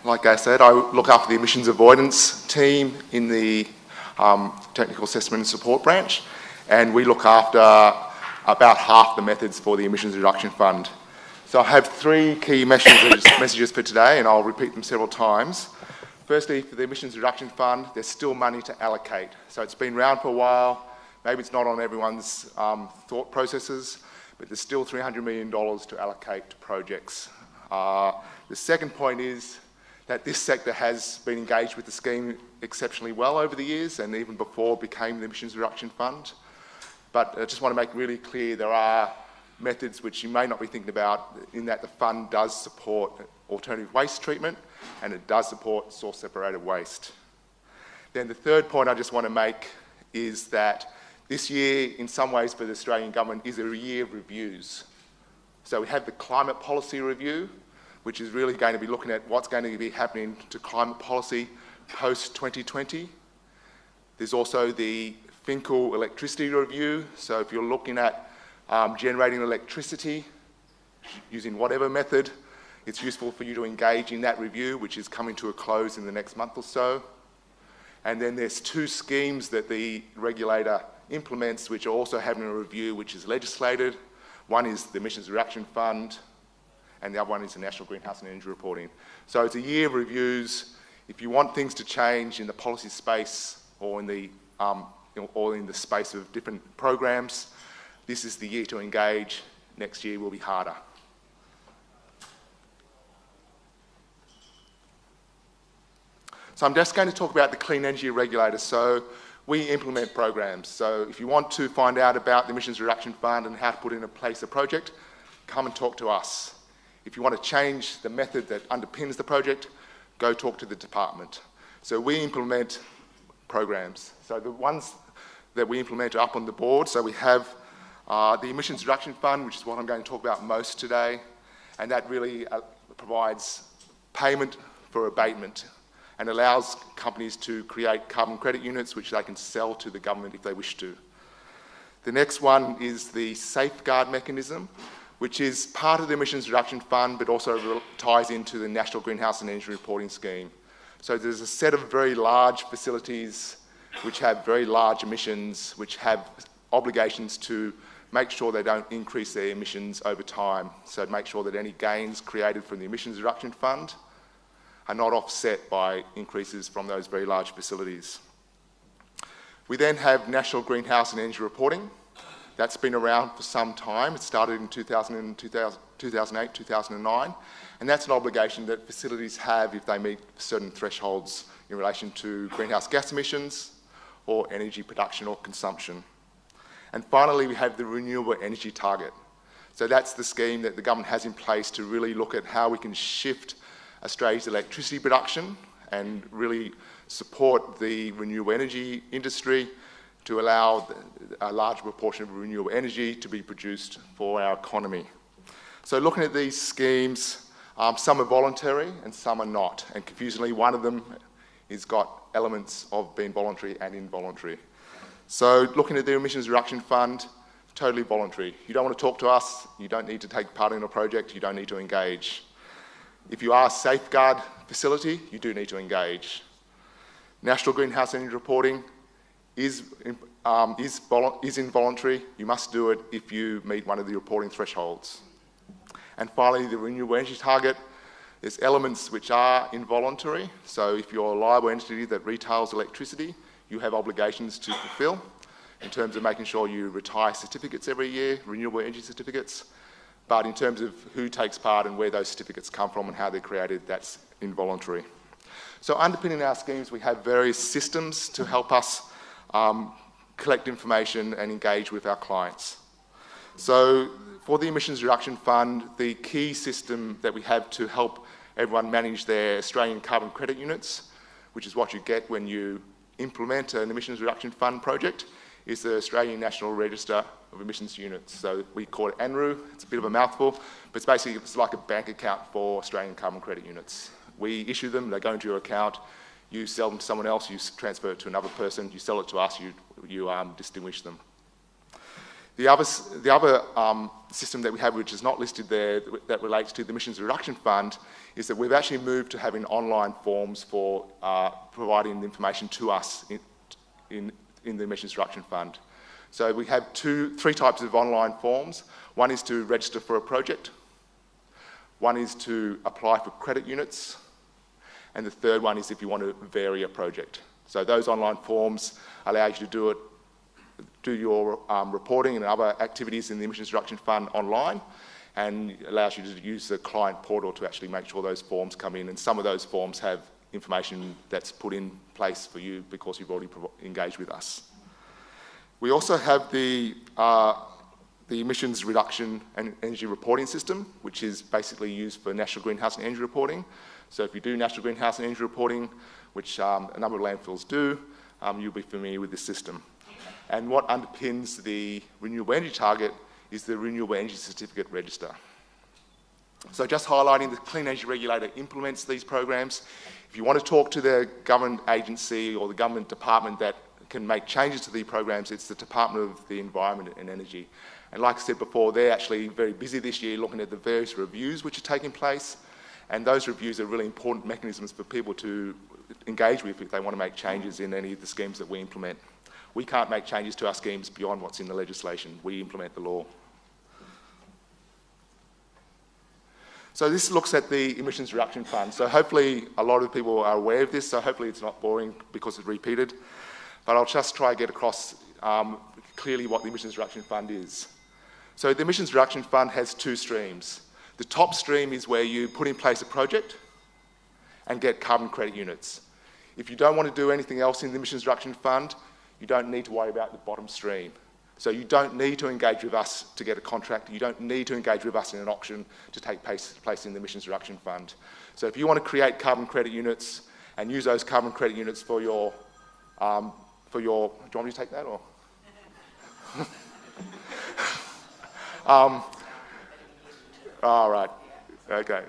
Like I said, I look after the emissions avoidance team in the technical assessment and support branch, and we look after about half the methods for the emissions reduction fund. So I have three key messages for today, and I'll repeat them several times. Firstly, for the emissions reduction fund, there's still money to allocate. So it's been around for a while. Maybe it's not on everyone's thought processes, but there's still $300 million to allocate to projects. The second point is that this sector has been engaged with the scheme exceptionally well over the years, and even before it became the emissions reduction fund. But I just want to make really clear there are methods which you may not be thinking about, in that the fund does support alternative waste treatment and it does support source separated waste. Then the third point I just want to make is that this year, in some ways for the Australian government, is a year of reviews. So we have the climate policy review, which is really going to be looking at what's going to be happening to climate policy post-2020. There's also the Finkel electricity review. So if you're looking at generating electricity using whatever method, it's useful for you to engage in that review, which is coming to a close in the next month or so. And then there's two schemes that the regulator implements, which are also having a review, which is legislated. One is the Emissions Reduction Fund, and the other one is the National Greenhouse and Energy Reporting. So it's a year of reviews. If you want things to change in the policy space or in the space of different programs, this is the year to engage. Next year will be harder. So I'm just going to talk about the Clean Energy Regulator. So we implement programs. So if you want to find out about the Emissions Reduction Fund and how to put in place a project, come and talk to us. If you want to change the method that underpins the project, go talk to the department. So we implement programs. So the ones that we implement are up on the board. So we have the Emissions Reduction Fund, which is what I'm going to talk about most today, and that really provides payment for abatement and allows companies to create carbon credit units which they can sell to the government if they wish to. The next one is the safeguard mechanism, which is part of the Emissions Reduction Fund but also ties into the National Greenhouse and Energy Reporting Scheme. So there's a set of very large facilities which have very large emissions, which have obligations to make sure they don't increase their emissions over time. So to make sure that any gains created from the Emissions Reduction Fund are not offset by increases from those very large facilities. We then have National Greenhouse and Energy Reporting. That's been around for some time. It started in 2008, 2009, and that's an obligation that facilities have if they meet certain thresholds in relation to greenhouse gas emissions or energy production or consumption. And finally, we have the Renewable Energy Target. So that's the scheme that the government has in place to really look at how we can shift Australia's electricity production and really support the renewable energy industry to allow a large proportion of renewable energy to be produced for our economy. So looking at these schemes, some are voluntary and some are not. And confusingly, one of them has got elements of being voluntary and involuntary. So looking at the Emissions Reduction Fund, totally voluntary. You don't want to talk to us, you don't need to take part in a project, you don't need to engage. If you are a safeguard facility, you do need to engage. National Greenhouse Energy Reporting is involuntary. You must do it if you meet one of the reporting thresholds. And finally, the Renewable Energy Target, there's elements which are involuntary. So if you're a liable entity that retails electricity, you have obligations to fulfill in terms of making sure you retire certificates every year, renewable energy certificates. But in terms of who takes part and where those certificates come from and how they're created, that's involuntary. So underpinning our schemes, we have various systems to help us collect information and engage with our clients. So for the Emissions Reduction Fund, the key system that we have to help everyone manage their Australian carbon credit units, which is what you get when you implement an Emissions Reduction Fund project, is the Australian National Register of Emissions Units. So we call it ANRU. It's a bit of a mouthful, but it's like a bank account for Australian carbon credit units. We issue them, they go into your account, you sell them to someone else, you transfer it to another person, you sell it to us, you distinguish them. The other system that we have, which is not listed there, that relates to the emissions reduction fund, is that we've actually moved to having online forms for providing the information to us in the emissions reduction fund. So we have three types of online forms. One is to register for a project. One is to apply for credit units. And the third one is if you want to vary a project. So those online forms allow you to do your reporting and other activities in the emissions reduction fund online, and allows you to use the client portal to actually make sure those forms come in. And some of those forms have information that's put in place for you because you've already engaged with us. We also have the emissions reduction and energy reporting system, which is basically used for national greenhouse and energy reporting. So if you do national greenhouse and energy reporting, which a number of landfills do, you'll be familiar with this system. And what underpins the renewable energy target is the Renewable Energy Certificate Register. So just highlighting, the Clean Energy Regulator implements these programs. If you want to talk to the government agency or the government department that can make changes to the programs, it's the Department of the Environment and Energy. And like I said before, they're actually very busy this year looking at the various reviews which are taking place. And those reviews are really important mechanisms for people to engage with if they want to make changes in any of the schemes that we implement. We can't make changes to our schemes beyond what's in the legislation. We implement the law. So this looks at the emissions reduction fund. So hopefully a lot of people are aware of this, so hopefully it's not boring because it's repeated. But I'll just try to get across clearly what the emissions reduction fund is. So the emissions reduction fund has two streams. The top stream is where you put in place a project and get carbon credit units. If you don't want to do anything else in the emissions reduction fund, you don't need to worry about the bottom stream. So you don't need to engage with us to get a contract. You don't need to engage with us in an auction to take place in the emissions reduction fund. So if you want to create carbon credit units and use those carbon credit units for your, do you want me to take that or? All right, okay.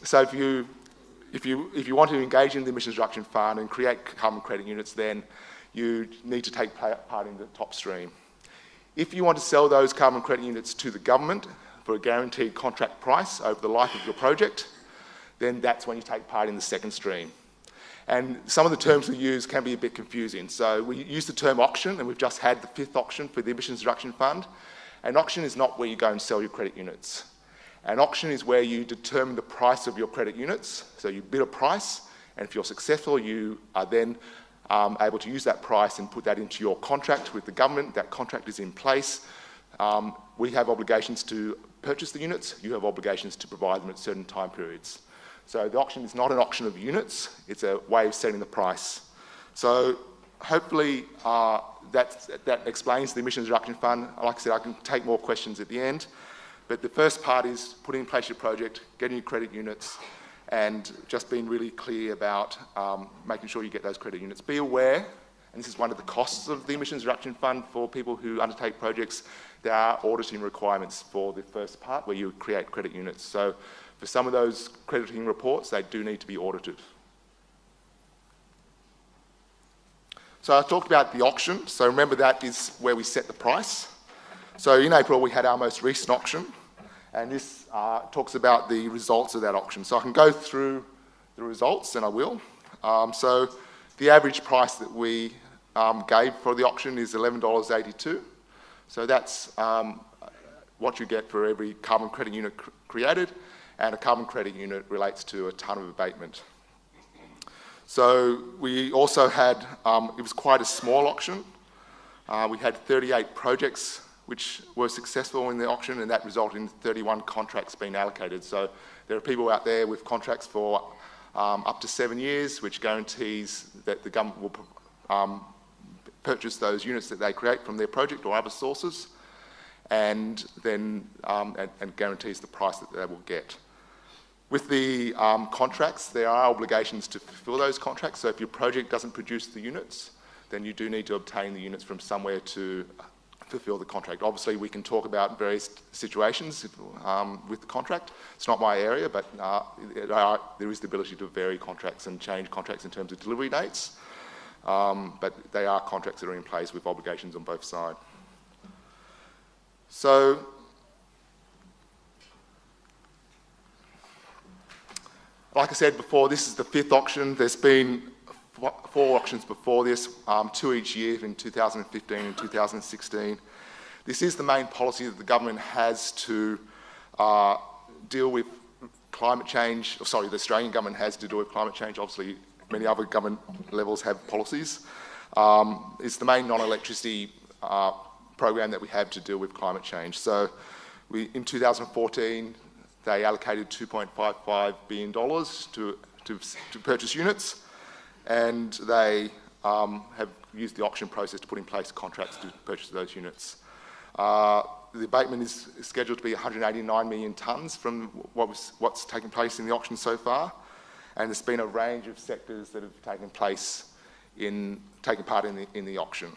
So if you want to engage in the emissions reduction fund and create carbon credit units, then you need to take part in the top stream. If you want to sell those carbon credit units to the government for a guaranteed contract price over the life of your project, then that's when you take part in the second stream. And some of the terms we use can be a bit confusing. So we use the term auction, and we've just had the 5th auction for the emissions reduction fund. An auction is not where you go and sell your credit units. An auction is where you determine the price of your credit units. So you bid a price, and if you're successful, you are then able to use that price and put that into your contract with the government. That contract is in place. We have obligations to purchase the units. You have obligations to provide them at certain time periods. So the auction is not an auction of units. It's a way of setting the price. So hopefully that explains the emissions reduction fund. Like I said, I can take more questions at the end. But the first part is putting in place your project, getting your credit units, and just being really clear about making sure you get those credit units. Be aware, and this is one of the costs of the emissions reduction fund for people who undertake projects, there are auditing requirements for the first part where you create credit units. So for some of those crediting reports, they do need to be audited. So I talked about the auction. So remember, that is where we set the price. So in April, we had our most recent auction, and this talks about the results of that auction. So I can go through the results, and I will. So the average price that we gave for the auction is $11.82. So that's what you get for every carbon credit unit created, and a carbon credit unit relates to a tonne of abatement. So we also had, it was quite a small auction. We had 38 projects which were successful in the auction, and that resulted in 31 contracts being allocated. So there are people out there with contracts for up to 7 years, which guarantees that the government will purchase those units that they create from their project or other sources, and then and guarantees the price that they will get. With the contracts, there are obligations to fulfill those contracts. So if your project doesn't produce the units, then you do need to obtain the units from somewhere to fulfill the contract. Obviously, we can talk about various situations with the contract. It's not my area, but there is the ability to vary contracts and change contracts in terms of delivery dates. But they are contracts that are in place with obligations on both sides. So, like I said before, this is the 5th auction. There's been 4 auctions before this, 2 each year in 2015 and 2016. This is the main policy that the government has to deal with climate change. The Australian government has to deal with climate change. Obviously, many other government levels have policies. It's the main non-electricity program that we have to deal with climate change. So in 2014, they allocated $2.55 billion to purchase units, and they have used the auction process to put in place contracts to purchase those units. The abatement is scheduled to be 189 million tonnes from what's taken place in the auction so far, and there's been a range of sectors that have taken part in the auction.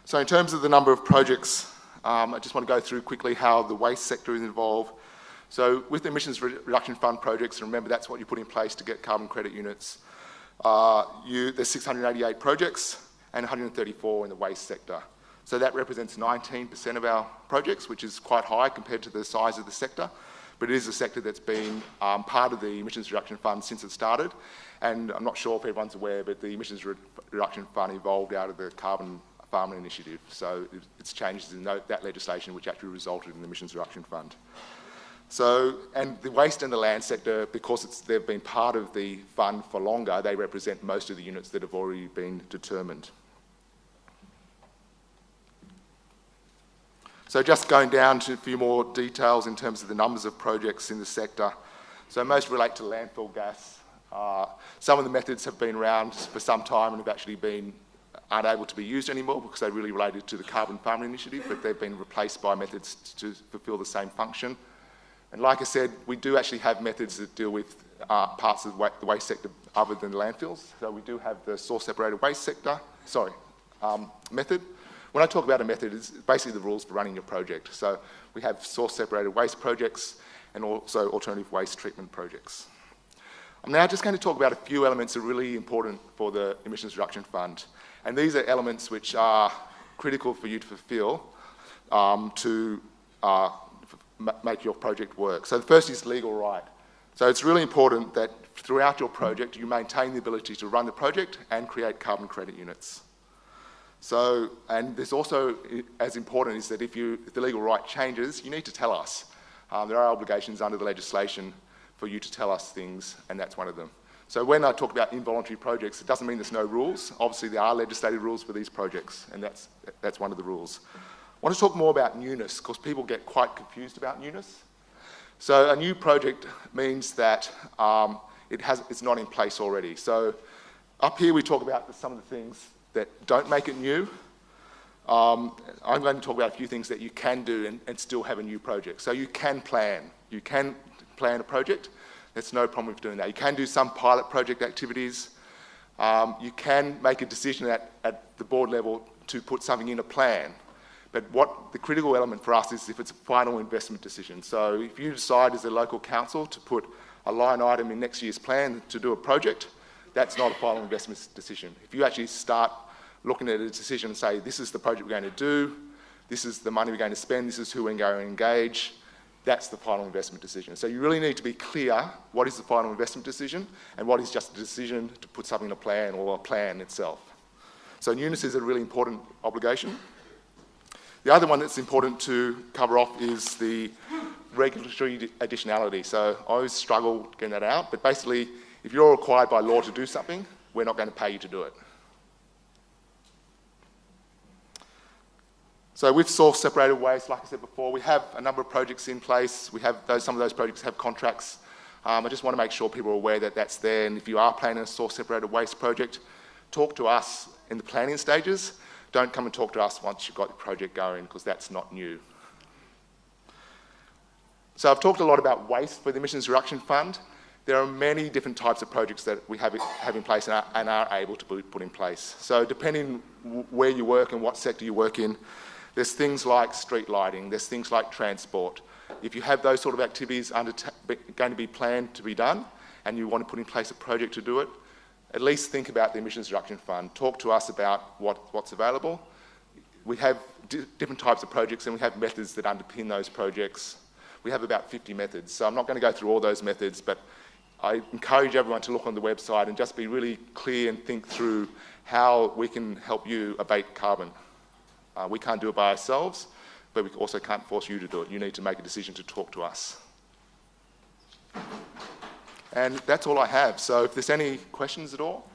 So in terms of the number of projects, I just want to go through quickly how the waste sector is involved. So with the emissions reduction fund projects, remember that's what you put in place to get carbon credit units. There's 688 projects and 134 in the waste sector. So that represents 19% of our projects, which is quite high compared to the size of the sector. But it is a sector that's been part of the emissions reduction fund since it started. And I'm not sure if everyone's aware, but the emissions reduction fund evolved out of the carbon farming initiative. So it's changes in that legislation which actually resulted in the emissions reduction fund. So, and the waste and the land sector, because they've been part of the fund for longer, they represent most of the units that have already been determined. So just going down to a few more details in terms of the numbers of projects in the sector. So most relate to landfill gas. Some of the methods have been around for some time and have actually aren't able to be used anymore because they really related to the carbon farming initiative, but they've been replaced by methods to fulfil the same function. And like I said, we do actually have methods that deal with parts of the waste sector other than landfills. So we do have the source separated waste method. When I talk about a method, it's basically the rules for running your project. So we have source separated waste projects and also alternative waste treatment projects. I'm now just going to talk about a few elements that are really important for the emissions reduction fund. And these are elements which are critical for you to fulfill to make your project work. So the first is legal right. So it's really important that throughout your project you maintain the ability to run the project and create carbon credit units. So, and there's also, as important, is that if the legal right changes, you need to tell us. There are obligations under the legislation for you to tell us things, and that's one of them. So when I talk about involuntary projects, it doesn't mean there's no rules. Obviously there are legislated rules for these projects, and that's one of the rules. I want to talk more about newness, because people get quite confused about newness. So a new project means that it's not in place already. So up here we talk about some of the things that don't make it new. I'm going to talk about a few things that you can do and still have a new project. So you can plan. You can plan a project. There's no problem with doing that. You can do some pilot project activities. You can make a decision at the board level to put something in a plan. But what the critical element for us is if it's a final investment decision. So if you decide as a local council to put a line item in next year's plan to do a project, that's not a final investment decision. If you actually start looking at a decision and say, this is the project we're going to do, this is the money we're going to spend, this is who we're going to engage, that's the final investment decision. So you really need to be clear what is the final investment decision and what is just a decision to put something in a plan or a plan itself. So newness is a really important obligation. The other one that's important to cover off is the regulatory additionality. So I always struggle getting that out, but basically, if you're required by law to do something, we're not going to pay you to do it. So with source separated waste, like I said before, we have a number of projects in place. Some of those projects have contracts. I just want to make sure people are aware that that's there. And if you are planning a source separated waste project, talk to us in the planning stages. Don't come and talk to us once you've got the project going, because that's not new. So I've talked a lot about waste for the emissions reduction fund. There are many different types of projects that we have in place and are able to put in place. So depending where you work and what sector you work in, there's things like street lighting, there's things like transport. If you have those sort of activities going to be planned to be done and you want to put in place a project to do it, at least think about the emissions reduction fund. Talk to us about what's available. We have different types of projects, and we have methods that underpin those projects. We have about 50 methods, so I'm not going to go through all those methods, but I encourage everyone to look on the website and just be really clear and think through how we can help you abate carbon. We can't do it by ourselves, but we also can't force you to do it. You need to make a decision to talk to us. And that's all I have. So if there's any questions at all.